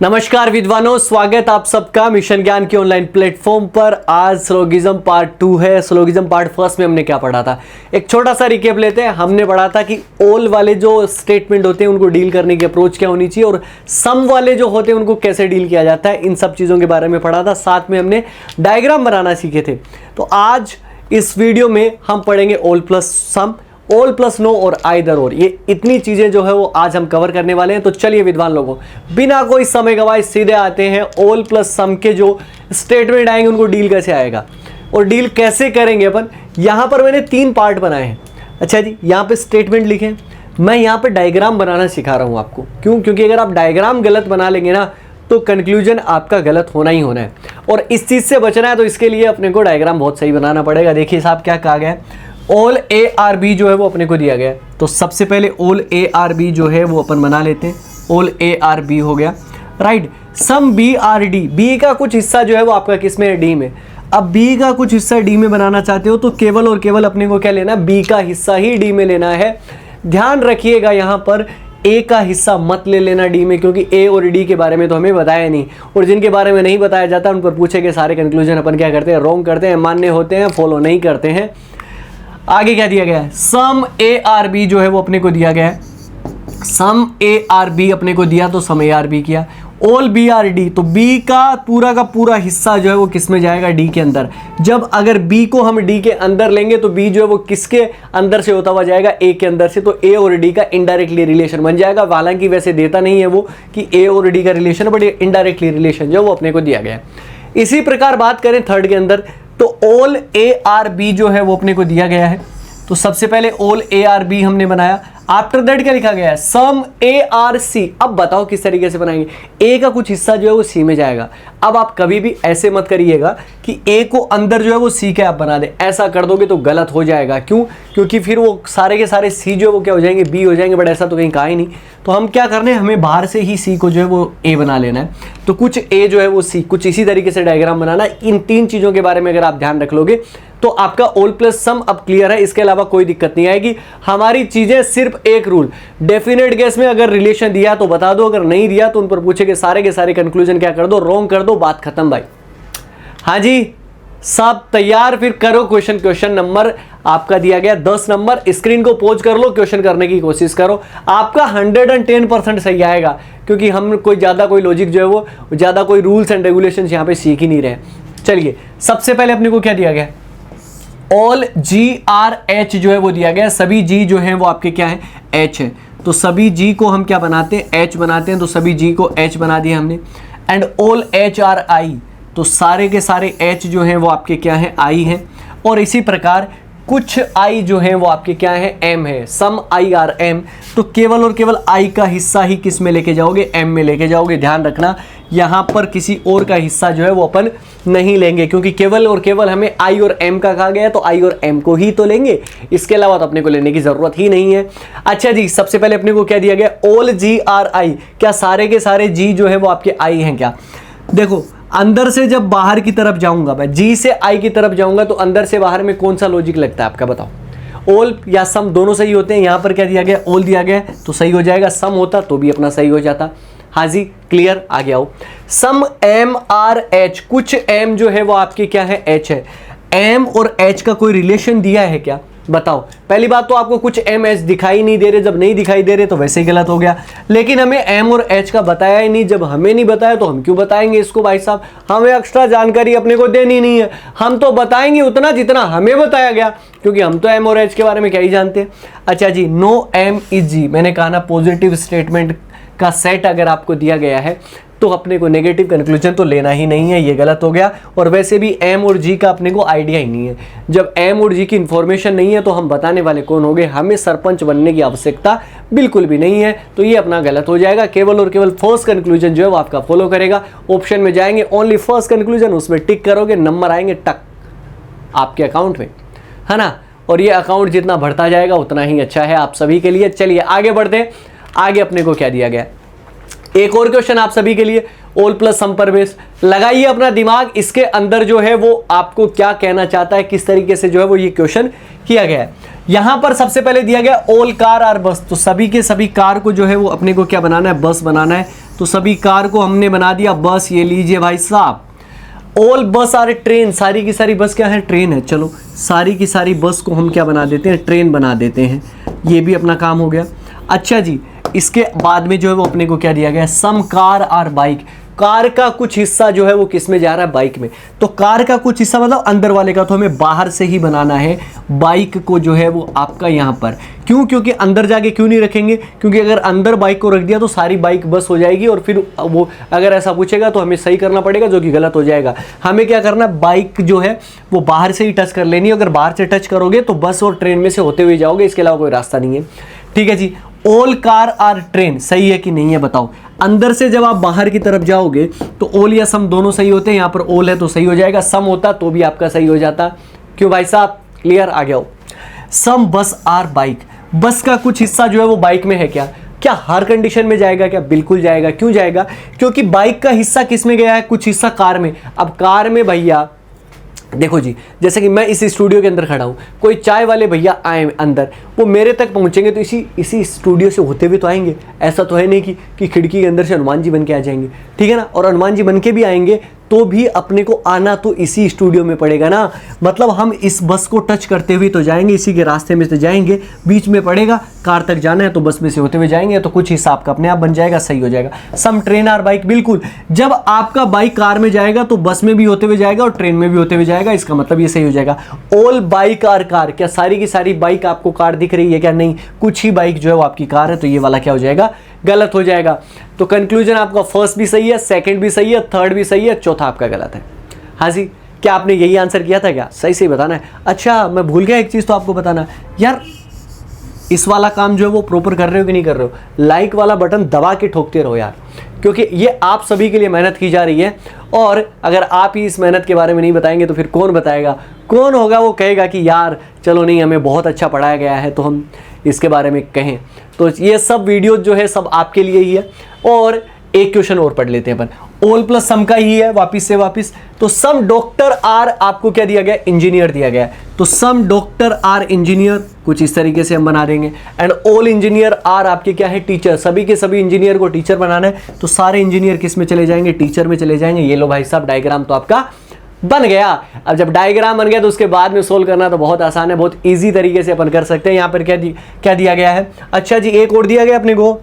नमस्कार विद्वानों, स्वागत आप सबका मिशन ज्ञान के ऑनलाइन प्लेटफॉर्म पर। आज स्लोगिज्म पार्ट 2 है। स्लोगिज्म पार्ट फर्स्ट में हमने क्या पढ़ा था, एक छोटा सा रिकेप लेते हैं। हमने पढ़ा था कि ऑल वाले जो स्टेटमेंट होते हैं उनको डील करने की अप्रोच क्या होनी चाहिए और सम वाले जो होते हैं उनको कैसे डील किया जाता है, इन सब चीज़ों के बारे में पढ़ा था। साथ में हमने डायग्राम बनाना सीखे थे। तो आज इस वीडियो में हम पढ़ेंगे ऑल प्लस सम, ऑल प्लस नो और आइदर और। ये इतनी चीजें जो है वो आज हम कवर करने वाले हैं। तो चलिए विद्वान लोगों, बिना कोई समय गवाए सीधे आते हैं ऑल प्लस सम के जो स्टेटमेंट आएंगे उनको डील कैसे आएगा और डील कैसे करेंगे अपन। यहां पर मैंने 3 पार्ट बनाए हैं। अच्छा जी, यहां पे स्टेटमेंट लिखे, मैं यहां पे डायग्राम बनाना सिखा रहा हूं आपको। क्यों? क्योंकि अगर आप डायग्राम गलत बना लेंगे ना तो कंक्लूजन आपका गलत होना ही होना है, और इस चीज से बचना है तो इसके लिए अपने को डायग्राम बहुत सही बनाना पड़ेगा। देखिए साहब क्या कहा गया है, ऑल ए आर बी जो है वो अपने को दिया गया है। तो सबसे पहले ऑल ए आर बी जो है वो अपन बना लेते हैं। ऑल ए आर बी हो गया, right. Some B are D, B का कुछ हिस्सा जो है वो आपका किस में है, डी में। अब बी का कुछ हिस्सा डी में बनाना चाहते हो तो केवल और केवल अपने को क्या लेना, बी का हिस्सा ही डी में लेना है। ध्यान रखिएगा यहाँ पर ए का हिस्सा मत ले लेना डी में, क्योंकि ए और डी के बारे में तो हमें बताया नहीं, और जिनके बारे में नहीं बताया जाता उन पर पूछे के सारे कंक्लूजन अपन क्या करते हैं, रॉन्ग करते हैं, मान्य होते हैं, फॉलो नहीं करते हैं। आगे क्या दिया गया है, सम ए आर बी जो है वो अपने को दिया गया है। सम ए आर बी अपने को दिया तो सम ए आर बी किया। ऑल बी आर डी, तो बी का पूरा हिस्सा जो है वो किस में जाएगा, डी के अंदर। जब अगर बी को हम डी के अंदर लेंगे तो बी जो है वो किसके अंदर से होता हुआ जाएगा, ए के अंदर से। तो ए और डी का इनडायरेक्टली रिलेशन बन जाएगा। हालांकि वैसे देता नहीं है वो कि ए और डी का रिलेशन, बट इनडायरेक्टली रिलेशन जो वो अपने को दिया गया है। इसी प्रकार बात करें थर्ड के अंदर, तो ऑल ए आर बी जो है वो अपने को दिया गया है। तो सबसे पहले ऑल ए आर बी हमने बनाया। आफ्टर दैट क्या लिखा गया है, सम ए आर सी। अब बताओ किस तरीके से बनाएंगे, ए का कुछ हिस्सा जो है वो सी में जाएगा। अब आप कभी भी ऐसे मत करिएगा कि ए को अंदर जो है वो सी के आप बना दे, ऐसा कर दोगे तो गलत हो जाएगा। क्यों? क्योंकि फिर वो सारे के सारे सी जो है वो क्या हो जाएंगे, बी हो जाएंगे। बट ऐसा तो कहीं कहा ही नहीं। तो हम क्या करने हैं, हमें बाहर से ही सी को जो है वो ए बना लेना है। तो कुछ ए जो है वो सी, कुछ इसी तरीके से डायग्राम बनाना। इन 3 चीजों के बारे में अगर आप ध्यान रख लोगे तो आपका ऑल प्लस सम अब क्लियर है। इसके अलावा कोई दिक्कत नहीं आएगी। हमारी चीजें सिर्फ एक रूल, डेफिनेट गेस में अगर रिलेशन दिया तो बता दो, अगर नहीं दिया तो उन पर पूछे के सारे कंक्लूजन क्या कर दो, रॉन्ग कर दो, बात खत्म भाई। हाँ जी, सब तैयार? फिर करो क्वेश्चन। क्वेश्चन नंबर आपका दिया गया 10 नंबर। स्क्रीन को पॉज कर लो, क्वेश्चन करने की कोशिश करो। आपका 110% सही आएगा, क्योंकि हम कोई ज्यादा कोई लॉजिक जो है वो ज्यादा कोई रूल्स एंड रेगुलेशंस यहाँ पे सीख ही नहीं रहे। चलिए, सबसे पहले अपने को क्या दिया गया, ऑल जी आर एच जो है वो दिया गया। सभी जी जो है वो आपके क्या है, एच है। तो सभी जी को हम क्या बनाते हैं, एच बनाते हैं। तो सभी जी को एच बना दिया हमने। एंड ऑल एच आर आई, तो सारे के सारे एच जो हैं वो आपके क्या हैं, आई हैं। और इसी प्रकार कुछ आई जो हैं वो आपके क्या है, एम है। सम आई आर एम, तो केवल और केवल आई का हिस्सा ही किस में लेके जाओगे, एम में लेके जाओगे। ध्यान रखना, यहाँ पर किसी और का हिस्सा जो है वो अपन नहीं लेंगे, क्योंकि केवल और केवल हमें आई और एम का कहा गया है, तो आई और एम को ही तो लेंगे। इसके अलावा तो अपने को लेने की जरूरत ही नहीं है। अच्छा जी, सबसे पहले अपने को क्या दिया गया, ऑल जी आर आई। क्या सारे के सारे जी जो है वो आपके आई हैं क्या? देखो, अंदर से जब बाहर की तरफ जाऊंगा, मैं जी से आई की तरफ जाऊंगा, तो अंदर से बाहर में कौन सा लॉजिक लगता है आपका, बताओ? ऑल या सम दोनों सही होते हैं। यहाँ पर क्या दिया गया, ऑल दिया गया तो सही हो जाएगा, सम होता तो भी अपना सही हो जाता। हाँ जी, क्लियर? आगे आओ। सम एम आर एच, कुछ एम जो है वो आपके क्या है, एच है। एम और एच का कोई रिलेशन दिया है क्या, बताओ? पहली बात तो आपको कुछ एम एच दिखाई नहीं दे रहे। जब नहीं दिखाई दे रहे तो वैसे ही गलत हो गया। लेकिन हमें एम और एच का बताया ही नहीं। जब हमें नहीं बताया तो हम क्यों बताएंगे इसको भाई साहब? हमें एक्स्ट्रा जानकारी अपने को देनी नहीं है। हम तो बताएंगे उतना जितना हमें बताया गया, क्योंकि हम तो एम और एच के बारे में क्या ही जानते हैं। अच्छा जी, नो एम इज जी, मैंने कहा ना पॉजिटिव स्टेटमेंट का सेट अगर आपको दिया गया है तो अपने को नेगेटिव कंक्लूजन तो लेना ही नहीं है, ये गलत हो गया। और वैसे भी एम और जी का अपने को आइडिया ही नहीं है। जब एम और जी की इंफॉर्मेशन नहीं है तो हम बताने वाले कौन होंगे? हमें सरपंच बनने की आवश्यकता बिल्कुल भी नहीं है। तो ये अपना गलत हो जाएगा। केवल और केवल फर्स्ट कंक्लूजन जो है वो आपका फॉलो करेगा। ऑप्शन में जाएंगे, ओनली फर्स्ट कंक्लूजन, उसमें टिक करोगे, नंबर आएंगे टक आपके अकाउंट में, है ना। और ये अकाउंट जितना बढ़ता जाएगा उतना ही अच्छा है आप सभी के लिए। चलिए आगे बढ़ते हैं। आगे अपने को क्या दिया गया, एक और क्वेश्चन आप सभी के लिए, ऑल प्लस सम पर बेस। लगाइए अपना दिमाग, इसके अंदर जो है वो आपको क्या कहना चाहता है, किस तरीके से जो है वो ये क्वेश्चन किया गया है। यहां पर सबसे पहले दिया गया ऑल कार आर बस, तो सभी के सभी कार को जो है वो अपने को क्या बनाना है, बस बनाना है। तो सभी कार को हमने बना दिया बस। ये लीजिए भाई साहब, ऑल बस आर ट्रेन, सारी की सारी बस क्या है, ट्रेन है। चलो सारी की सारी बस को हम क्या बना देते हैं, ट्रेन बना देते हैं। ये भी अपना काम हो गया। अच्छा जी, इसके बाद में जो है वो अपने को क्या दिया गया है, सम कार आर बाइक। कार का कुछ हिस्सा जो है वो किस में जा रहा है, बाइक में। तो कार का कुछ हिस्सा मतलब अंदर वाले का, तो हमें बाहर से ही बनाना है बाइक को जो है वो आपका यहाँ पर। क्यों? क्योंकि अंदर जाके क्यों नहीं रखेंगे, क्योंकि अगर अंदर बाइक को रख दिया तो सारी बाइक बस हो जाएगी और फिर वो अगर ऐसा पूछेगा तो हमें सही करना पड़ेगा, जो कि गलत हो जाएगा। हमें क्या करना, बाइक जो है वो बाहर से ही टच कर लेनी है। अगर बाहर से टच करोगे तो बस और ट्रेन में से होते हुए जाओगे, इसके अलावा कोई रास्ता नहीं है। ठीक है जी, ऑल कार आर ट्रेन सही है कि नहीं है बताओ। अंदर से जब आप बाहर की तरफ जाओगे तो ऑल या सम दोनों सही होते हैं। यहाँ पर ऑल है तो सही हो जाएगा, सम होता तो भी आपका सही हो जाता। क्यों भाई साहब, क्लियर? आ गया हो। सम बस आर बाइक, बस का कुछ हिस्सा जो है वो बाइक में है। क्या हर कंडीशन में जाएगा? क्या बिल्कुल जाएगा। क्यों जाएगा? क्योंकि बाइक का हिस्सा किस में गया है, कुछ हिस्सा कार में। अब कार में भैया देखो जी, जैसे कि मैं इस स्टूडियो के अंदर खड़ा हूँ, कोई चाय वाले भैया आए अंदर, वो मेरे तक पहुँचेंगे तो इसी स्टूडियो से होते हुए तो आएंगे। ऐसा तो है नहीं कि खिड़की के अंदर से हनुमान जी बन के आ जाएंगे, ठीक है ना। और हनुमान जी बन के भी आएंगे तो भी अपने को आना तो इसी स्टूडियो में पड़ेगा ना। मतलब हम इस बस को टच करते हुए तो जाएंगे, इसी के रास्ते में से जाएंगे, बीच में पड़ेगा, कार तक जाना है तो बस में से होते हुए जाएंगे, तो कुछ हिस्सा आपका अपने आप बन जाएगा, सही हो जाएगा। सम ट्रेन आर बाइक, बिल्कुल। जब आपका बाइक कार में जाएगा तो बस में भी होते हुए जाएगा और ट्रेन में भी होते हुए जाएगा, इसका मतलब ये सही हो जाएगा। ऑल बाइक आर कार, क्या सारी की सारी बाइक आपको कार दिख रही है? क्या नहीं, कुछ ही बाइक जो है वो आपकी कार है, तो ये वाला क्या हो जाएगा, गलत हो जाएगा। तो कंक्लूजन आपका फर्स्ट भी सही है, सेकंड भी सही है, थर्ड भी सही है, चौथा आपका गलत है। हाँ जी, क्या आपने यही आंसर किया था? क्या सही सही बताना है। अच्छा मैं भूल गया एक चीज़ तो आपको बताना यार, इस वाला काम जो है वो प्रॉपर कर रहे हो कि नहीं कर रहे हो? लाइक वाला बटन दबा के ठोकते रहो यार, क्योंकि ये आप सभी के लिए मेहनत की जा रही है। और अगर आप ही इस मेहनत के बारे में नहीं बताएंगे तो फिर कौन बताएगा? कौन होगा वो कहेगा कि यार चलो नहीं, हमें बहुत अच्छा पढ़ाया गया है तो हम इसके बारे में कहें। तो ये सब वीडियो जो है सब आपके लिए ही है। और एक क्वेश्चन और पढ़ लेते हैं अपन, ऑल प्लस सम का ही है, वापिस। तो सम डॉक्टर आर आपको क्या दिया गया, इंजीनियर दिया गया है। तो सम डॉक्टर आर इंजीनियर, कुछ इस तरीके से हम बना देंगे। एंड ऑल इंजीनियर आर आपके क्या है, टीचर। सभी के सभी इंजीनियर को टीचर बनाना है, तो सारे इंजीनियर किस में चले जाएंगे, टीचर में चले जाएंगे। ये लो भाई साहब, डायग्राम तो आपका बन गया। अब जब डायग्राम बन गया तो उसके बाद में सोल्व करना तो बहुत आसान है, बहुत इजी तरीके से अपन कर सकते हैं। यहाँ पर क्या दिया गया है? अच्छा जी, एक और दिया गया अपने को,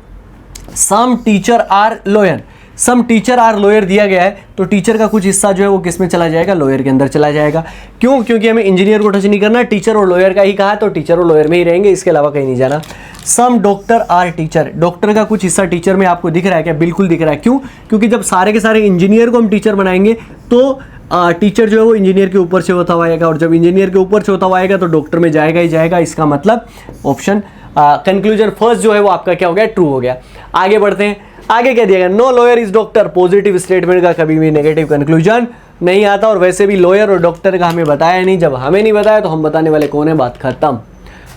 some teacher are lawyer. Some teacher are lawyer दिया गया है, तो टीचर का कुछ हिस्सा जो है वो किस में चला जाएगा, लॉयर के अंदर चला जाएगा। क्यों? क्योंकि हमें इंजीनियर को टच नहीं करना, टीचर और लॉयर का ही कहा, तो टीचर और लॉयर में ही रहेंगे, इसके अलावा कहीं नहीं जाना। सम डॉक्टर आर टीचर, डॉक्टर का कुछ हिस्सा टीचर में आपको दिख रहा है क्या? बिल्कुल दिख रहा है। क्यों? क्योंकि जब सारे के सारे इंजीनियर को हम टीचर बनाएंगे तो टीचर जो है वो इंजीनियर के ऊपर से होता हुआ आएगा, और जब इंजीनियर के ऊपर से होता हुआ आएगा तो डॉक्टर में जाएगा ही जाएगा। इसका मतलब ऑप्शन कंक्लूजन फर्स्ट जो है वो आपका क्या हो गया, ट्रू हो गया। आगे बढ़ते हैं, आगे क्या दिया गया, no lawyer is doctor. Positive statement का कभी भी नेगेटिव कंक्लूजन नहीं आता, और वैसे भी लॉयर और डॉक्टर का हमें बताया नहीं। जब हमें नहीं बताया तो हम बताने वाले कौन है, बात खत्म।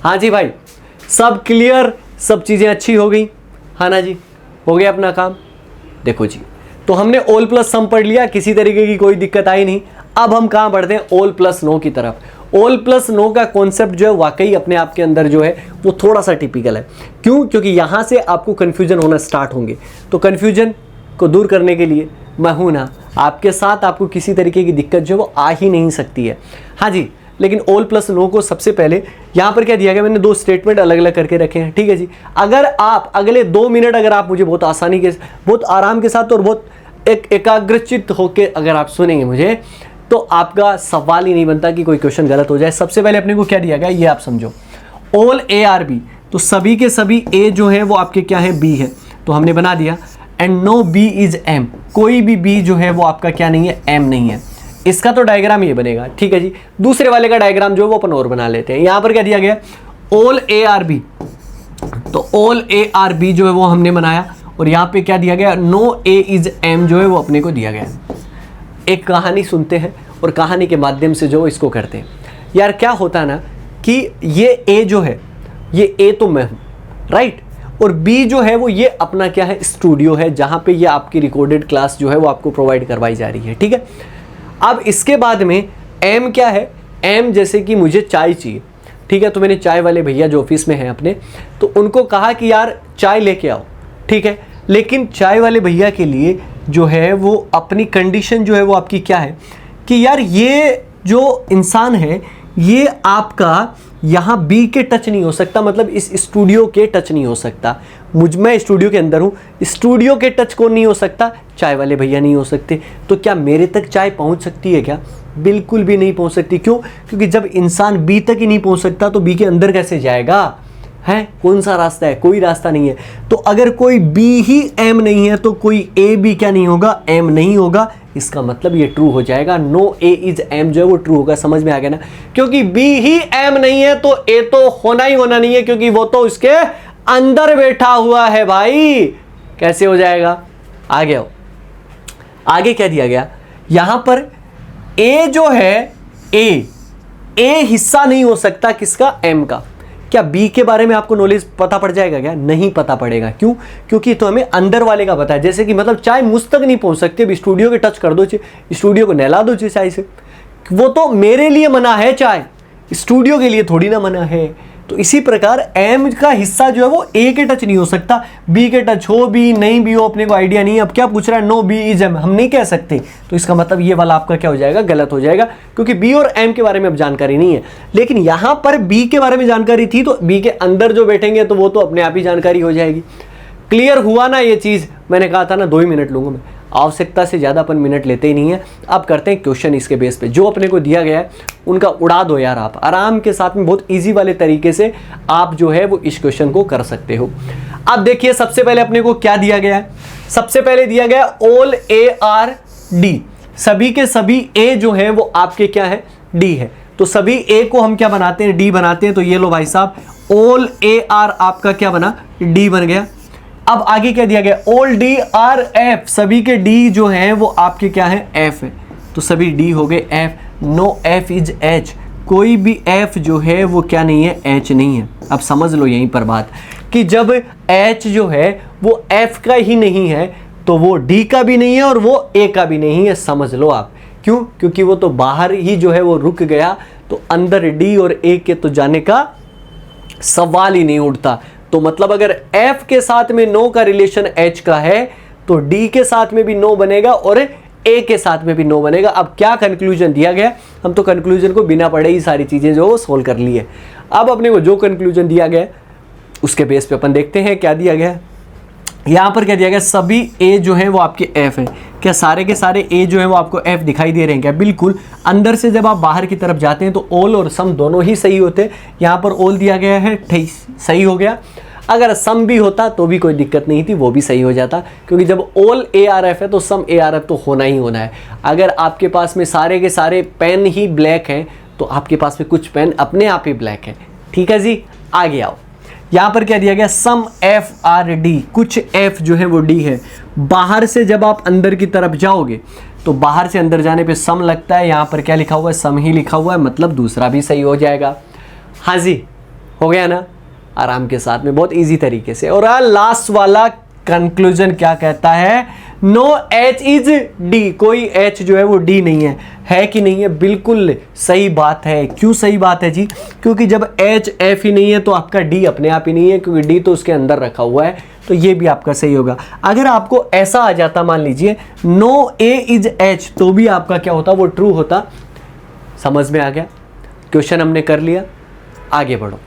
हाँ जी भाई, सब क्लियर, सब चीज़ें अच्छी हो गई, हाँ ना जी, हो गया अपना काम। देखो जी, तो हमने ऑल प्लस सम पढ़ लिया, किसी तरीके की कोई दिक्कत आई नहीं। अब हम कहाँ बढ़ते हैं, ऑल प्लस नो की तरफ। ऑल प्लस नो का कॉन्सेप्ट जो है वाकई अपने आप के अंदर जो है वो थोड़ा सा टिपिकल है। क्यों? क्योंकि यहाँ से आपको कन्फ्यूजन होना स्टार्ट होंगे, तो कन्फ्यूजन को दूर करने के लिए मैं हूँ ना आपके साथ, आपको किसी तरीके की दिक्कत जो है वो आ ही नहीं सकती है। हाँ जी, लेकिन ऑल प्लस नो को सबसे पहले यहाँ पर क्या दिया गया, मैंने दो स्टेटमेंट अलग अलग करके रखे हैं, ठीक है जी। अगर आप अगले 2 मिनट अगर आप मुझे बहुत आसानी के, बहुत आराम के साथ और बहुत एकाग्रचित्त होकर अगर आप सुनेंगे मुझे, तो आपका सवाल ही नहीं बनता कि कोई क्वेश्चन गलत हो जाए। सबसे पहले अपने को क्या दिया गया, ये आप समझो, ऑल ए आर बी, तो सभी के सभी ए जो है वो आपके क्या है, बी है, तो हमने बना दिया। And no B is M, कोई भी बी जो है वो आपका क्या नहीं है, एम नहीं है। इसका तो डायग्राम ये बनेगा, ठीक है जी। दूसरे वाले का डायग्राम जो है वो अपन और बना लेते हैं। यहां पर क्या दिया गया, ऑल ए आर बी, तो ऑल ए आर बी जो है वो हमने बनाया, और यहां पे क्या दिया गया, नो ए इज एम जो है वो अपने को दिया गया। एक कहानी सुनते हैं और कहानी के माध्यम से जो इसको करते हैं। यार क्या होता है ना कि ये ए जो है, ये ए तो मैं हूं, राइट, और बी जो है वो ये अपना क्या है, स्टूडियो है, जहां पे ये आपकी रिकॉर्डेड क्लास जो है वो आपको प्रोवाइड करवाई जा रही है, ठीक है। अब इसके बाद में एम क्या है, एम जैसे कि मुझे चाय चाहिए, ठीक है, तो मैंने चाय वाले भैया जो ऑफिस में हैं अपने, तो उनको कहा कि यार चाय लेके आओ, ठीक है। लेकिन चाय वाले भैया के लिए जो है वो अपनी कंडीशन जो है वो आपकी क्या है कि यार ये जो इंसान है ये आपका यहाँ बी के टच नहीं हो सकता, मतलब इस स्टूडियो के टच नहीं हो सकता। मैं स्टूडियो के अंदर हूँ, स्टूडियो के टच कौन नहीं हो सकता? चाय वाले भैया नहीं हो सकते। तो क्या मेरे तक चाय पहुँच सकती है क्या? बिल्कुल भी नहीं पहुँच सकती। क्यों? क्योंकि जब इंसान बी तक ही नहीं पहुँच सकता तो बी के अंदर कैसे जाएगा? है कौन सा रास्ता है? कोई रास्ता नहीं है। तो अगर कोई बी ही एम नहीं है तो कोई ए भी क्या नहीं होगा? एम नहीं होगा। इसका मतलब ये ट्रू हो जाएगा, नो ए इज एम जो है वो ट्रू होगा। समझ में आ गया ना? क्योंकि बी ही एम नहीं है तो ए तो होना ही होना नहीं है, क्योंकि वो तो इसके अंदर बैठा हुआ है भाई। कैसे हो जाएगा? आगे आओ, आगे क्या दिया गया यहां पर? ए जो है ए हिस्सा नहीं हो सकता किसका? एम का। क्या बी के बारे में आपको नॉलेज पता पड़ जाएगा क्या? नहीं पता पड़ेगा। क्यों? क्योंकि तो हमें अंदर वाले का पता है। जैसे कि मतलब चाय मुझ तक नहीं पहुंच सकती, अब स्टूडियो के टच कर दो, स्टूडियो को नहला दो चाय से। वो तो मेरे लिए मना है चाय, स्टूडियो के लिए थोड़ी ना मना है। तो इसी प्रकार एम का हिस्सा जो है वो ए के टच नहीं हो सकता। बी के टच हो भी नहीं भी हो अपने को आइडिया नहीं है। अब क्या पूछ रहा है? नो बी इज एम, हम नहीं कह सकते। तो इसका मतलब ये वाला आपका क्या हो जाएगा? गलत हो जाएगा, क्योंकि बी और एम के बारे में अब जानकारी नहीं है। लेकिन यहां पर बी के बारे में जानकारी थी तो बी के अंदर जो बैठेंगे तो वो तो अपने आप ही जानकारी हो जाएगी। क्लियर हुआ ना ये चीज? मैंने कहा था ना 2 ही मिनट लूंगा मैं, आवश्यकता से ज़्यादा अपन मिनट लेते ही नहीं है। अब करते हैं क्वेश्चन इसके बेस पे जो अपने को दिया गया है उनका उड़ा दो यार, आप आराम के साथ में बहुत इजी वाले तरीके से आप जो है वो इस क्वेश्चन को कर सकते हो। अब देखिए सबसे पहले अपने को क्या दिया गया है? सबसे पहले दिया गया ऑल ए आर डी, सभी के सभी ए जो है वो आपके क्या है? डी है। तो सभी ए को हम क्या बनाते हैं? डी बनाते हैं। तो ये लो भाई साहब, ऑल ए आर आपका क्या बना? डी बन गया। अब आगे क्या दिया गया? ऑल डी आर एफ, सभी के डी जो है वो आपके क्या है? एफ है। तो सभी डी हो गए F. No F is H, कोई भी एफ जो है वो क्या नहीं है? एच नहीं है। अब समझ लो यहीं पर बात कि जब एच जो है वो एफ का ही नहीं है तो वो डी का भी नहीं है और वो ए का भी नहीं है। समझ लो आप। क्यों? क्योंकि वो तो बाहर ही जो है वो रुक गया, तो अंदर डी और ए के तो जाने का सवाल ही नहीं उठता। तो मतलब अगर F के साथ में नो का रिलेशन H का है तो D के साथ में भी नो बनेगा और A के साथ में भी नो बनेगा। अब क्या कंक्लूजन दिया गया? हम तो कंक्लूजन को बिना पढ़े ही सारी चीजें जो सोल्व कर ली है। अब अपने को जो कंक्लूजन दिया गया उसके बेस पे अपन देखते हैं क्या दिया गया। यहां पर क्या दिया गया? सभी A जो है वो आपके F है। क्या सारे के सारे A जो है वो आपको F दिखाई दे रहे हैं क्या? बिल्कुल। अंदर से जब आप बाहर की तरफ जाते हैं तो ऑल और सम दोनों ही सही होते हैं। यहाँ पर ऑल दिया गया है, सही हो गया। अगर सम भी होता तो भी कोई दिक्कत नहीं थी, वो भी सही हो जाता, क्योंकि जब ऑल ए आर एफ है तो सम ए आर एफ तो होना ही होना है। अगर आपके पास में सारे के सारे पेन ही ब्लैक हैं तो आपके पास में कुछ पेन अपने आप ही ब्लैक है। ठीक है जी, आगे आओ। यहाँ पर क्या दिया गया? सम एफ आर डी, कुछ एफ जो है वो डी है। बाहर से जब आप अंदर की तरफ जाओगे तो बाहर से अंदर जाने पे सम लगता है। यहाँ पर क्या लिखा हुआ है? सम ही लिखा हुआ है, मतलब दूसरा भी सही हो जाएगा। हाँ जी, हो गया ना? आराम के साथ में बहुत इजी तरीके से। और लास्ट वाला कंक्लूजन क्या कहता है? नो एच इज डी, कोई एच जो है वो डी नहीं है कि नहीं है? बिल्कुल सही बात है। क्यों सही बात है जी? क्योंकि जब एच एफ ही नहीं है तो आपका डी अपने आप ही नहीं है, क्योंकि डी तो उसके अंदर रखा हुआ है। तो ये भी आपका सही होगा। अगर आपको ऐसा आ जाता, मान लीजिए नो ए इज एच, तो भी आपका क्या होता? वो ट्रू होता। समझ में आ गया? क्वेश्चन हमने कर लिया, आगे बढ़ो।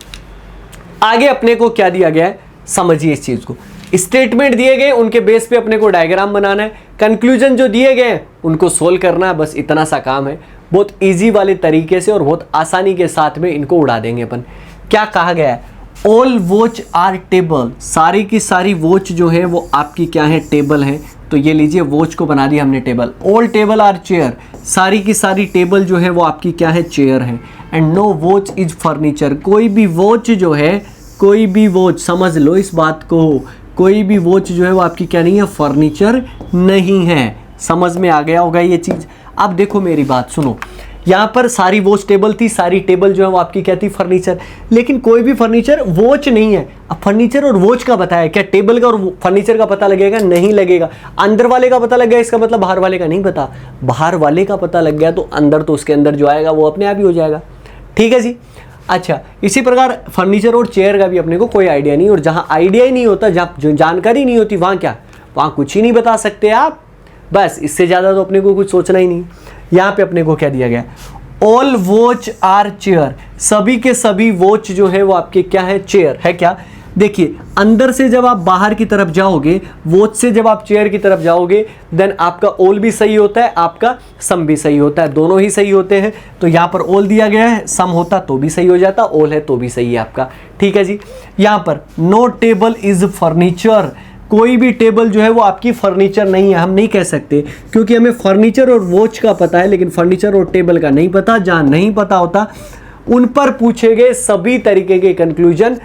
आगे अपने को क्या दिया गया है समझिए इस चीज को। स्टेटमेंट दिए गए, उनके बेस पे अपने को डायग्राम बनाना है। कंक्लूजन जो दिए गए उनको सोल्व करना है, बस इतना सा काम है। बहुत इजी वाले तरीके से और बहुत आसानी के साथ में इनको उड़ा देंगे अपन। क्या कहा गया है? ऑल वॉच आर टेबल, सारी की सारी वॉच जो है वो आपकी क्या है? टेबल है। तो ये लीजिए, वॉच को बना दिया हमने table. All table are chair, सारी की सारी टेबल जो है वो आपकी क्या है? चेयर है। And no watch is furniture, कोई भी वॉच जो है, कोई भी वॉच, समझ लो इस बात को, कोई भी वॉच जो है वो आपकी क्या नहीं है? फर्नीचर नहीं है। समझ में आ गया होगा ये चीज। अब देखो मेरी बात सुनो, यहाँ पर सारी वॉच टेबल थी, सारी टेबल जो है वो आपकी क्या थी? फर्नीचर। लेकिन कोई भी फर्नीचर वॉच नहीं है। अब फर्नीचर और वॉच का बताया, क्या टेबल का और फर्नीचर का पता लगेगा? नहीं लगेगा। अंदर वाले का पता लग गया, इसका मतलब बाहर वाले का नहीं पता। बाहर वाले का पता लग गया तो अंदर तो उसके अंदर जो आएगा वो अपने आप ही हो जाएगा। ठीक है जी। अच्छा, इसी प्रकार फर्नीचर और चेयर का भी अपने को कोई आइडिया नहीं, और जहाँ आइडिया ही नहीं होता, जहाँ जानकारी नहीं होती, वहाँ क्या वहाँ कुछ ही नहीं बता सकते आप। बस इससे ज़्यादा तो अपने को कुछ सोचना ही नहीं। यहाँ पे अपने को क्या दिया गया, ऑल वॉच आर चेयर, सभी के सभी वॉच जो है वो आपके क्या है, चेयर है। क्या देखिए, अंदर से जब आप बाहर की तरफ जाओगे, वॉच से जब आप चेयर की तरफ जाओगे, देन आपका ऑल भी सही होता है, आपका सम भी सही होता है, दोनों ही सही होते हैं। तो यहाँ पर ऑल दिया गया है, सम होता तो भी सही हो जाता, ऑल है तो भी सही है आपका। ठीक है जी। यहाँ पर नो टेबल इज फर्नीचर, कोई भी टेबल जो है वो आपकी फर्नीचर नहीं है, हम नहीं कह सकते, क्योंकि हमें फर्नीचर और वॉच का पता है, लेकिन फर्नीचर और टेबल का नहीं पता। जहाँ नहीं पता होता उन पर पूछे गए सभी तरीके के कंक्लूजन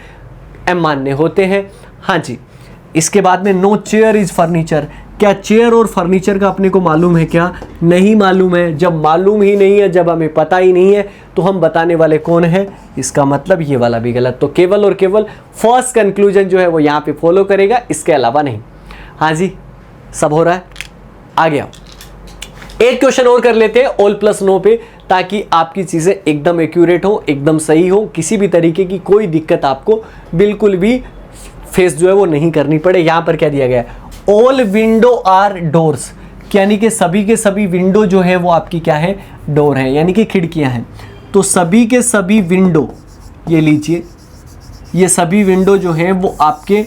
अमान्य होते हैं। हाँ जी। इसके बाद में नो चेयर इज फर्नीचर, क्या चेयर और फर्नीचर का अपने को मालूम है क्या, नहीं मालूम है। जब मालूम ही नहीं है, जब हमें पता ही नहीं है, तो हम बताने वाले कौन है, इसका मतलब ये वाला भी गलत। तो केवल और केवल फर्स्ट कंक्लूजन जो है वो यहाँ पे फॉलो करेगा, इसके अलावा नहीं। हाँ जी, सब हो रहा है, आ गया। एक क्वेश्चन और कर लेते हैं ऑल प्लस नो पे, ताकि आपकी चीज़ें एकदम एक्यूरेट हो, एकदम सही हो, किसी भी तरीके की कोई दिक्कत आपको बिल्कुल भी फेस जो है वो नहीं करनी पड़े। यहाँ पर क्या दिया गया है, ऑल विंडो आर डोर्स, यानी कि सभी के सभी विंडो जो है वो आपकी क्या है, डोर है, यानी कि खिड़कियाँ हैं। तो सभी के सभी विंडो, ये लीजिए, ये सभी विंडो जो है वो आपके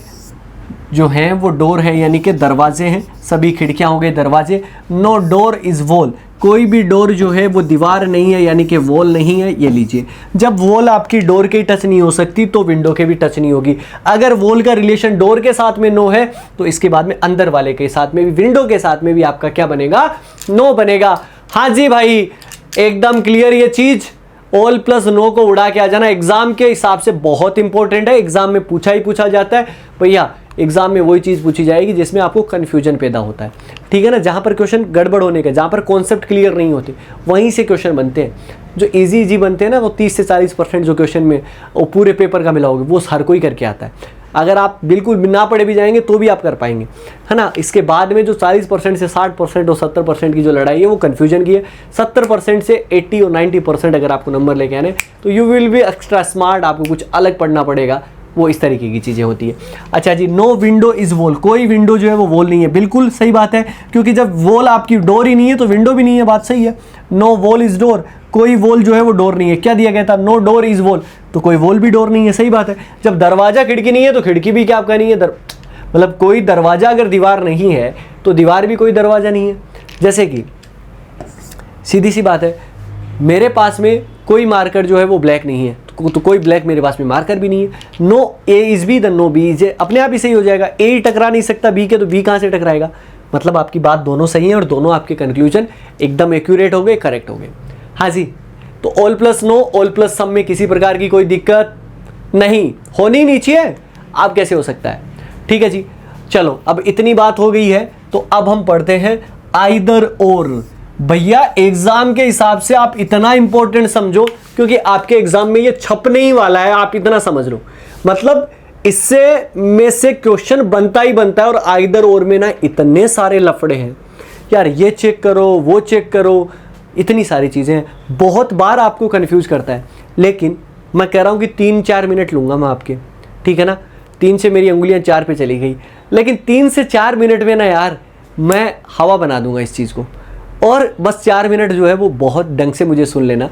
जो हैं वो डोर है, यानी कि दरवाजे हैं। सभी खिड़कियां हो गए दरवाजे। नो डोर इज वॉल, कोई भी डोर जो है वो दीवार नहीं है, यानी कि वॉल नहीं है। ये लीजिए, जब वॉल आपकी डोर के टच नहीं हो सकती तो विंडो के भी टच नहीं होगी। अगर वॉल का रिलेशन डोर के साथ में नो है, तो इसके बाद में अंदर वाले के साथ में भी, विंडो के साथ में भी आपका क्या बनेगा, नो बनेगा। हाँ जी भाई, एकदम क्लियर ये चीज। ऑल प्लस नो को उड़ा के आ जाना, एग्जाम के हिसाब से बहुत इंपॉर्टेंट है। एग्जाम में पूछा ही पूछा जाता है भैया, एग्जाम में वही चीज़ पूछी जाएगी जिसमें आपको कन्फ्यूजन पैदा होता है। ठीक है ना, जहाँ पर क्वेश्चन गड़बड़ होने का, जहाँ पर कॉन्सेप्ट क्लियर नहीं होते, वहीं से क्वेश्चन बनते हैं। जो इजी बनते हैं ना, वो 30 से 40% जो क्वेश्चन में वो पूरे पेपर का मिलाओगे, वो हर कोई करके आता है। अगर आप बिल्कुल ना पढ़े भी जाएंगे तो भी आप कर पाएंगे, है ना। इसके बाद में जो 40% से 60% और 70% की जो लड़ाई है वो कन्फ्यूजन की है। 70% से 80 और 90% अगर आपको नंबर लेके आने, तो you will be extra smart, आपको कुछ अलग पढ़ना पड़ेगा, वो इस तरीके की चीज़ें होती है। अच्छा जी, नो विंडो इज वॉल, कोई विंडो जो है वो वॉल नहीं है। बिल्कुल सही बात है, क्योंकि जब वॉल आपकी डोर ही नहीं है तो विंडो भी नहीं है, बात सही है। नो वॉल इज डोर, कोई वॉल जो है वो डोर नहीं है। क्या दिया गया था, नो डोर इज वॉल, तो कोई वॉल भी डोर नहीं है, सही बात है। जब दरवाजा खिड़की नहीं है तो खिड़की भी क्या आपका नहीं है, मतलब कोई दरवाजा अगर दीवार नहीं है तो दीवार भी कोई दरवाजा नहीं है। जैसे कि सीधी सी बात है, मेरे पास में कोई मार्कर जो है वो ब्लैक नहीं है, तो कोई ब्लैक मेरे पास में मार्कर भी नहीं है। No A is B, the no B is A, अपने आप ही सही हो जाएगा। ए ही टकरा नहीं सकता बी के, तो बी कहाँ से टकराएगा। मतलब आपकी बात दोनों सही है और दोनों आपके कंक्लूजन एकदम एक्यूरेट हो गए, करेक्ट हो गए। हाँ जी, तो all plus no, all plus sum में किसी प्रकार की कोई दिक्कत नहीं होनी नहीं चाहिए। आप कैसे हो सकता है, ठीक है जी। चलो, अब इतनी बात हो गई है, तो अब हम पढ़ते हैं आइदर और। भैया एग्जाम के हिसाब से आप इतना इंपॉर्टेंट समझो, क्योंकि आपके एग्जाम में ये छपने ही वाला है, आप इतना समझ लो। मतलब इससे में से क्वेश्चन बनता ही बनता है। और आइदर और में ना इतने सारे लफड़े हैं यार, ये चेक करो, वो चेक करो, इतनी सारी चीजें हैं, बहुत बार आपको कंफ्यूज करता है। लेकिन मैं कह रहा हूं कि 3-4 मिनट लूंगा मैं आपके, ठीक है ना। 3 से मेरी उंगलियां 4 पे चली गई, लेकिन 3 से 4 मिनट में ना यार मैं हवा बना दूंगा इस चीज को। और बस 4 मिनट जो है वो बहुत ढंग से मुझे सुन लेना।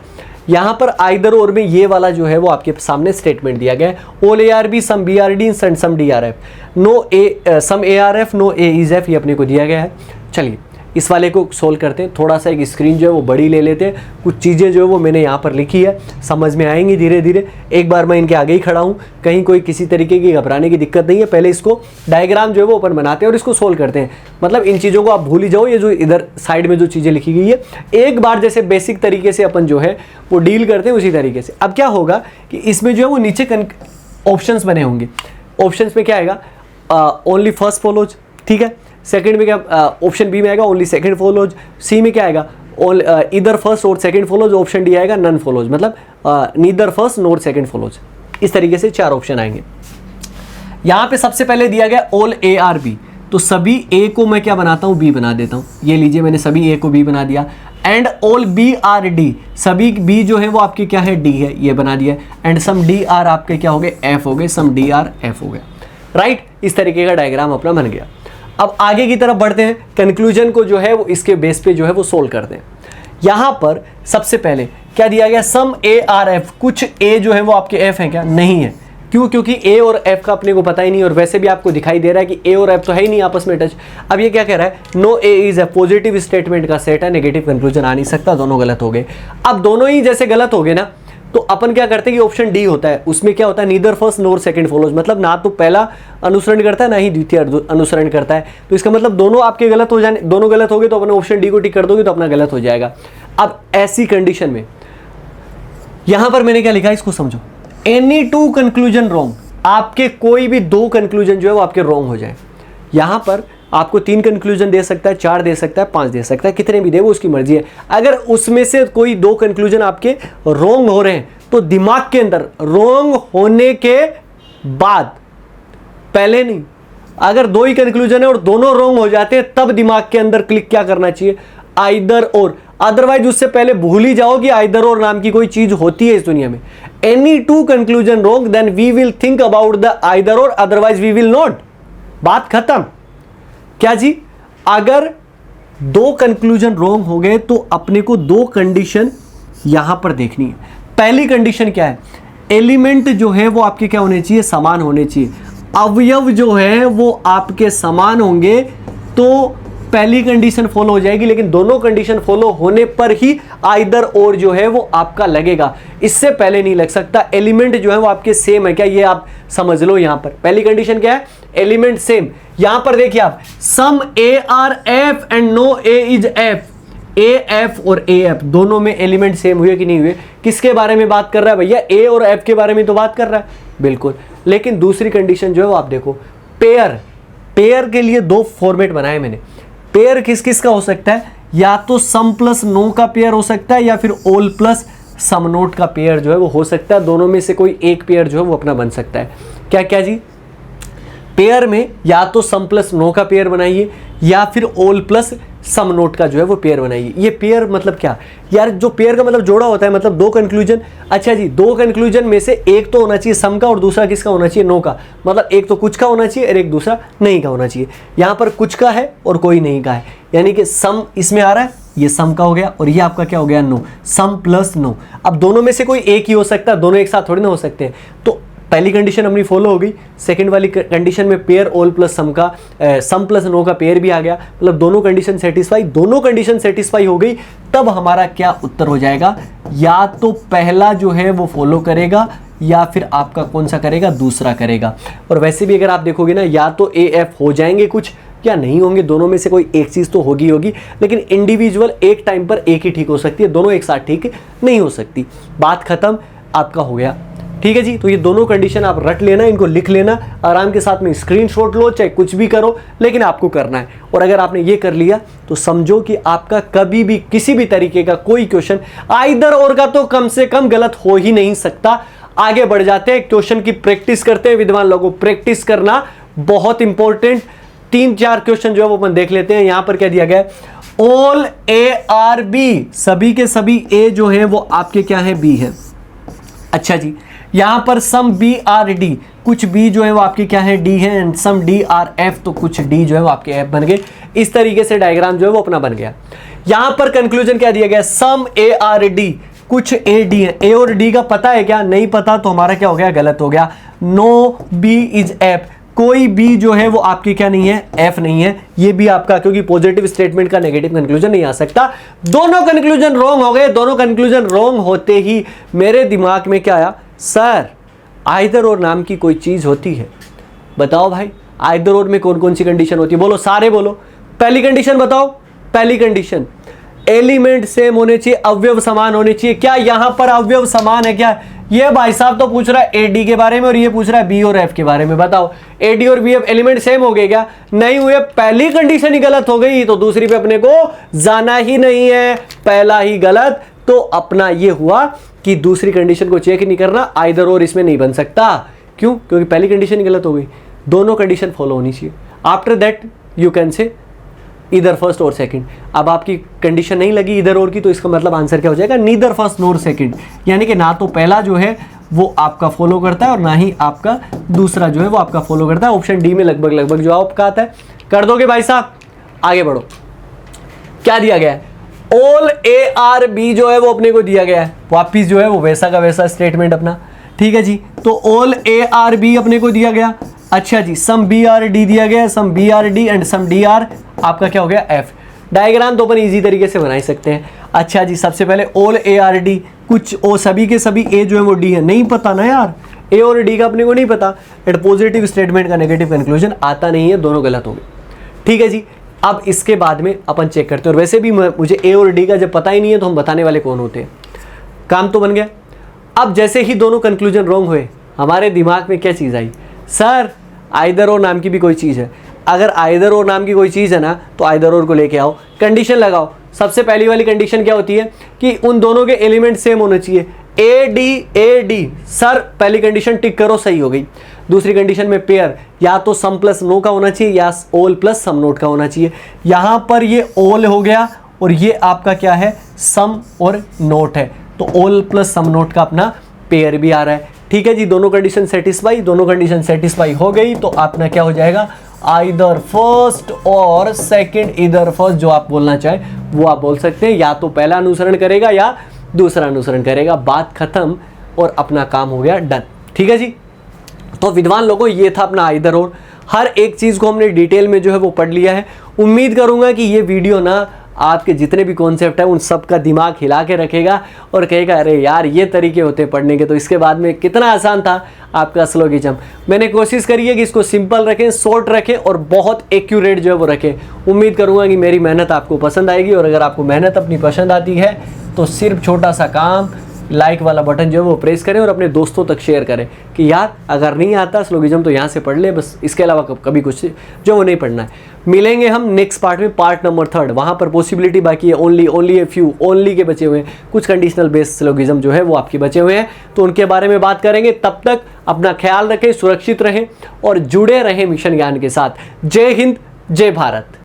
यहाँ पर आइदर और में ये वाला जो है वो आपके सामने स्टेटमेंट दिया गया है, all ARB some BRD and some DRF, no A some ARF no A is F, ये अपने को दिया गया है। चलिए इस वाले को सोल्व करते हैं। थोड़ा सा एक स्क्रीन जो है वो बड़ी ले लेते हैं, कुछ चीज़ें जो है वो मैंने यहाँ पर लिखी है, समझ में आएंगी धीरे धीरे। एक बार मैं इनके आगे ही खड़ा हूँ, कहीं कोई किसी तरीके की घबराने की दिक्कत नहीं है। पहले इसको डायग्राम जो है वो अपन बनाते हैं और इसको सोल्व करते हैं। मतलब इन चीज़ों को आप भूल ही जाओ, ये जो इधर साइड में जो चीज़ें लिखी गई है, एक बार जैसे बेसिक तरीके से अपन जो है वो डील करते हैं उसी तरीके से। अब क्या होगा कि इसमें जो है वो नीचे ऑप्शंस बने होंगे। ऑप्शंस में क्या आएगा, ओनली फर्स्ट फॉलोज, ठीक है। सेकंड में क्या, ऑप्शन बी में आएगा ओनली सेकंड फॉलोज। सी में क्या आएगा, इधर फर्स्ट और सेकंड फॉलोज। ऑप्शन डी आएगा नन फॉलोज, मतलब नीदर फर्स्ट नोर सेकंड फॉलोज। इस तरीके से 4 ऑप्शन आएंगे। यहाँ पे सबसे पहले दिया गया ऑल ARB, तो सभी ए को मैं क्या बनाता हूँ, बी बना देता हूँ। ये लीजिए, मैंने सभी ए को बी बना दिया। एंड ऑल BRD, सभी बी जो है वो आपके क्या है, डी है, ये बना दिया। एंड सम DR आपके क्या हो गए, एफ हो गए, सम DR एफ हो गया, राइट। इस तरीके का डायग्राम अपना बन गया। अब आगे की तरफ बढ़ते हैं, कंक्लूजन को जो है वो इसके बेस पे जो है वो सोल्व करते हैं। यहां पर सबसे पहले क्या दिया गया, सम ए आर एफ, कुछ ए जो है वो आपके एफ है क्या, नहीं है। क्यों? क्योंकि ए और एफ का अपने को पता ही नहीं, और वैसे भी आपको दिखाई दे रहा है कि ए और एफ तो है ही नहीं आपस में टच। अब ये क्या कह रहा है, no A is A positive statement का सेट है, नेगेटिव कंक्लूजन आ नहीं सकता, दोनों गलत हो गए। अब दोनों ही जैसे गलत हो गए ना, तो अपन क्या करते हैं कि ऑप्शन डी होता है, उसमें क्या होता है, नीदर फर्स्ट नोर सेकंड फॉलोज, मतलब ना तो पहला अनुसरण करता है ना ही द्वितीय अनुसरण करता है। तो इसका मतलब दोनों आपके गलत हो जाने, दोनों गलत हो गए तो अपने ऑप्शन डी को टिक कर दोगे तो अपना गलत हो जाएगा। अब ऐसी कंडीशन में यहां पर मैंने क्या लिखा है, इसको समझो, एनी टू कंक्लूजन रॉन्ग, आपके कोई भी दो कंक्लूजन जो है वो आपके रॉन्ग हो जाए। यहां पर आपको 3 कंक्लूजन दे सकता है, 4 दे सकता है, 5 दे सकता है, कितने भी दे वो उसकी मर्जी है। अगर उसमें से कोई 2 कंक्लूजन आपके रॉन्ग हो रहे हैं तो दिमाग के अंदर रॉन्ग होने के बाद, पहले नहीं, अगर 2 ही कंक्लूजन है और दोनों रॉन्ग हो जाते हैं तब दिमाग के अंदर क्लिक क्या करना चाहिए, आइदर और। अदरवाइज उससे पहले भूल ही जाओ कि आइदर और नाम की कोई चीज होती है इस दुनिया में। Any two conclusion wrong then we will think about the either or, otherwise we will not. बात खत्म। क्या जी, अगर 2 कंक्लूजन रॉन्ग हो गए तो अपने को 2 कंडीशन यहां पर देखनी है। पहली कंडीशन क्या है, एलिमेंट जो है वो आपके क्या होने चाहिए, समान होने चाहिए। अवयव जो है वो आपके समान होंगे तो पहली कंडीशन फॉलो हो जाएगी, लेकिन दोनों कंडीशन फॉलो होने पर ही आइदर और जो है वो आपका लगेगा, इससे पहले नहीं लग सकता। एलिमेंट जो है वो आपके सेम है क्या, ये आप समझ लो। यहां पर पहली कंडीशन क्या है, एलिमेंट सेम। यहां पर देखिए आप, sum A R F and no A is F, A F और ए एफ दोनों में एलिमेंट सेम हुए कि नहीं हुए। किसके बारे में बात कर रहा है भैया, ए और एफ के बारे में तो बात कर रहा है, बिल्कुल। लेकिन दूसरी कंडीशन जो है वो आप देखो, पेयर, पेयर के लिए 2 फॉर्मेट बनाए मैंने। पेयर किस किस का हो सकता है, या तो सम प्लस नो का पेयर हो सकता है या फिर ऑल प्लस सम नोट का पेयर जो है वो हो सकता है। दोनों में से कोई एक पेयर जो है वो अपना बन सकता है। क्या क्या जी, पेयर में या तो सम प्लस नो का पेयर बनाइए या फिर ऑल प्लस सम नोट का जो है वो पेयर बनाइए। ये पेयर मतलब क्या यार, जो पेयर का मतलब जोड़ा होता है, मतलब 2 कंक्लूजन। अच्छा जी, 2 कंक्लूजन में से एक तो होना चाहिए सम का और दूसरा किसका होना चाहिए, नो का। मतलब एक तो कुछ का होना चाहिए और एक दूसरा नहीं का होना चाहिए। यहां पर कुछ का है और कोई नहीं का है, यानी कि सम इसमें आ रहा है, ये सम का हो गया और ये आपका क्या हो गया, नो। सम प्लस नो। अब दोनों में से कोई एक ही हो सकता है, दोनों एक साथ थोड़ी ना हो सकते हैं। तो पहली कंडीशन अपनी फॉलो हो गई। सेकंड वाली कंडीशन में पेयर ऑल प्लस सम का, सम प्लस नो का पेयर भी आ गया, मतलब दोनों कंडीशन सेटिस्फाई। दोनों कंडीशन सेटिस्फाई हो गई तब हमारा क्या उत्तर हो जाएगा, या तो पहला जो है वो फॉलो करेगा या फिर आपका कौन सा करेगा, दूसरा करेगा। और वैसे भी अगर आप देखोगे ना, या तो ए एफ हो जाएंगे कुछ या नहीं होंगे, दोनों में से कोई एक चीज तो होगी, लेकिन इंडिविजुअल एक टाइम पर एक ही ठीक हो सकती है, दोनों एक साथ ठीक नहीं हो सकती। बात खत्म, आपका हो गया। ठीक है जी, तो ये दोनों कंडीशन आप रट लेना, इनको लिख लेना आराम के साथ में, स्क्रीनशॉट लो, चाहे कुछ भी करो, लेकिन आपको करना है। और अगर आपने ये कर लिया तो समझो कि आपका कभी भी किसी भी तरीके का कोई क्वेश्चन आइदर और का तो कम से कम गलत हो ही नहीं सकता। आगे बढ़ जाते हैं, क्वेश्चन की प्रैक्टिस करते हैं। विद्वान लोगों, प्रैक्टिस करना बहुत इंपॉर्टेंट। 3-4 क्वेश्चन जो है वो अपन देख लेते हैं। यहां पर क्या दिया गया है, ऑल ए आर बी, सभी के सभी ए जो है वो आपके क्या है, बी है। अच्छा जी, यहां पर सम बी आर डी, कुछ बी जो है वो आपके क्या है, डी है, and some D are F, तो कुछ डी जो है वो आपके एफ बन गए। इस तरीके से डायग्राम जो है वो अपना बन गया। यहां पर कंक्लूजन क्या दिया गया, सम ए आर डी, कुछ ए डी है। ए और डी का पता है क्या, नहीं पता, तो हमारा क्या हो गया, गलत हो गया। नो बी इज एफ, कोई बी जो है वो आपकी क्या नहीं है, एफ नहीं है। ये भी आपका, क्योंकि पॉजिटिव स्टेटमेंट का नेगेटिव कंक्लूजन नहीं आ सकता। दोनों कंक्लूजन रॉन्ग हो गए। दोनों कंक्लूजन रॉन्ग होते ही मेरे दिमाग में क्या आया, सर आइदर और नाम की कोई चीज होती है, बताओ भाई, आइदर और में कौन कौन सी कंडीशन होती है, बोलो, सारे बोलो। पहली कंडीशन बताओ, पहली कंडीशन एलिमेंट सेम होने चाहिए, अवयव समान होने चाहिए। क्या यहां पर अवयव समान है क्या, ये भाई साहब तो पूछ रहा है एडी के बारे में और ये पूछ रहा है बी और एफ के बारे में, बताओ एडी और बी एफ एलिमेंट सेम हो गए क्या, नहीं हुए। पहली कंडीशन ही गलत हो गई तो दूसरी पे अपने को जाना ही नहीं है, पहला ही गलत। तो अपना ये हुआ कि दूसरी कंडीशन को चेक नहीं करना, आइदर और इसमें नहीं बन सकता। क्यों, क्योंकि पहली कंडीशन ही गलत हो गई। दोनों कंडीशन फॉलो होनी चाहिए। After that you can say इधर फर्स्ट और सेकंड। अब आपकी कंडीशन नहीं लगी इधर और की, तो इसका मतलब आंसर क्या हो जाएगा, नीदर फर्स्ट नोर सेकंड, यानी कि ना तो पहला जो है वो आपका फॉलो करता है और ना ही आपका दूसरा जो है वो आपका फॉलो करता है। ऑप्शन डी में लगभग लगभग जो आपका आता है कर दोगे भाई साहब? आगे बढ़ो, क्या दिया गया है? ऑल ए आर बी जो है वो अपने को दिया गया है, वापिस जो है वो वैसा का वैसा स्टेटमेंट अपना, ठीक है जी। तो ऑल ए आर बी अपने को दिया गया। अच्छा जी, सम बी आर डी दिया गया, some B are D and some D are आपका क्या हो गया? एफ। डायग्राम तो अपन इजी तरीके से बना ही सकते हैं। अच्छा जी, सबसे पहले ऑल ए आर डी, कुछ ओ सभी के सभी ए जो है वो डी है, नहीं पता ना यार, ए और डी का अपने को नहीं पता। एंड पॉजिटिव स्टेटमेंट का नेगेटिव कंक्लूजन आता नहीं है, दोनों गलत होंगे, ठीक है जी। अब इसके बाद में अपन चेक करते हैं, और वैसे भी मुझे ए और डी का जब पता ही नहीं है तो हम बताने वाले कौन होते हैं। काम तो बन गया। अब जैसे ही दोनों कंक्लूजन रॉन्ग हुए, हमारे दिमाग में क्या चीज़ आई? सर आइदर और नाम की भी कोई चीज़ है। अगर आइदर और नाम की कोई चीज़ है ना, तो आइदर और को लेके आओ, कंडीशन लगाओ। सबसे पहली वाली कंडीशन क्या होती है कि उन दोनों के एलिमेंट सेम होने चाहिए, ए डी। सर पहली कंडीशन टिक करो, सही हो गई। दूसरी कंडीशन में पेयर या तो सम प्लस नो का होना चाहिए या ऑल प्लस सम नोट का होना चाहिए। यहां पर ये ऑल हो गया और ये आपका क्या है? सम और नोट है, तो ऑल प्लस सम नोट का अपना पेयर भी आ रहा है, ठीक है जी। दोनों कंडीशन सेटिस्फाई, दोनों कंडीशन सेटिस्फाई हो गई तो अपना क्या हो जाएगा? आइदर फर्स्ट और सेकंड, इधर फर्स्ट जो आप बोलना चाहे वो आप बोल सकते हैं, या तो पहला अनुसरण करेगा या दूसरा अनुसरण करेगा, बात खत्म और अपना काम हो गया डन, ठीक है जी। तो विद्वान लोगों, ये था अपना आइदर और। हर एक चीज़ को हमने डिटेल में जो है वो पढ़ लिया है। उम्मीद करूंगा कि ये वीडियो ना आपके जितने भी कॉन्सेप्ट है उन सब का दिमाग हिला के रखेगा और कहेगा अरे यार ये तरीके होते हैं पढ़ने के, तो इसके बाद में कितना आसान था आपका स्लोगिज्म। मैंने कोशिश करी है कि इसको सिंपल रखें, शॉर्ट रखें और बहुत एक्यूरेट जो है वो रखें। उम्मीद करूंगा कि मेरी मेहनत आपको पसंद आएगी, और अगर आपको मेहनत अपनी पसंद आती है तो सिर्फ छोटा सा काम, लाइक वाला बटन जो है वो प्रेस करें और अपने दोस्तों तक शेयर करें कि यार अगर नहीं आता स्लोगिज्म तो यहाँ से पढ़ ले, बस इसके अलावा कभी कुछ जो वो नहीं पढ़ना है। मिलेंगे हम नेक्स्ट पार्ट में, पार्ट नंबर 3। वहाँ पर पॉसिबिलिटी बाकी है, ओनली ए फ्यू, ओनली के बचे हुए हैं, कुछ कंडीशनल बेस्ड स्लोगिज्म जो है वो आपके बचे हुए हैं, तो उनके बारे में बात करेंगे। तब तक अपना ख्याल रखें, सुरक्षित रहें और जुड़े रहें मिशन ज्ञान के साथ। जय हिंद, जय भारत।